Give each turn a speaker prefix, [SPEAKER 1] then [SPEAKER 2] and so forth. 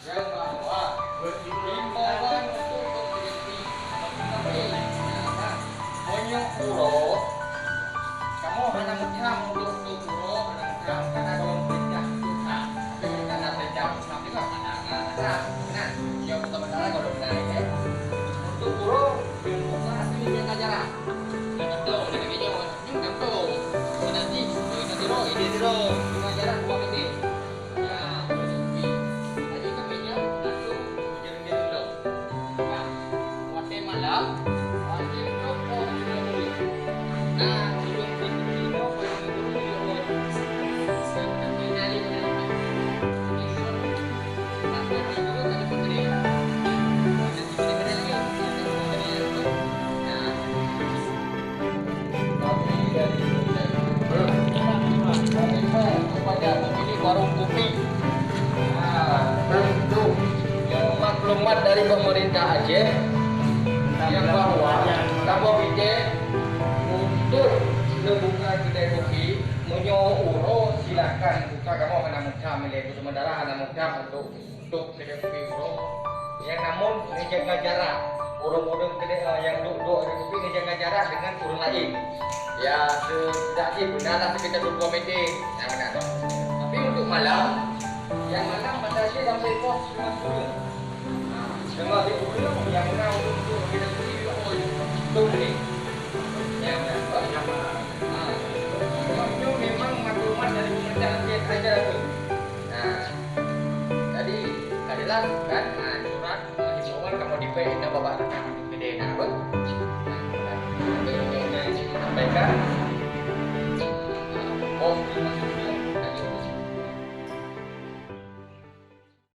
[SPEAKER 1] yang bahwa himbauan untuk berhenti monyok puro kamu hanya menjam untuk puro menjam karena kalau perintah susah tapi karena perintah susah juga nah yang pertama-tama kalau benar ya untuk puro ilmunya asli yang ajaran itu dengan ini yang tahu nanti ini dulu pengajaran dua ini kepada pemilik warung kopi untuk maklumat dari pemerintah Aceh yang bahwa tanpa bidik untuk membuka kedai kopi menyo uro silakan buka kamu hana mukam milik sementara hana mukam untuk kedai kopi uro yang namun menjaga jarak orang-orang kedai yang duduk di kopi menjaga jarak dengan orang lain ya setidaknya benarlah sekitar 2 meter tapi untuk malam yang malam batasi sampai pos 50 dengan diukur yang mana untuk kita sendiri untuk ni yang itu memang maklumat dari pemerintah Aceh saja tu. Nah, jadi adalah kan surat himbauan kamu dipein apa bapak kedai nak apa? Nah, sampaikan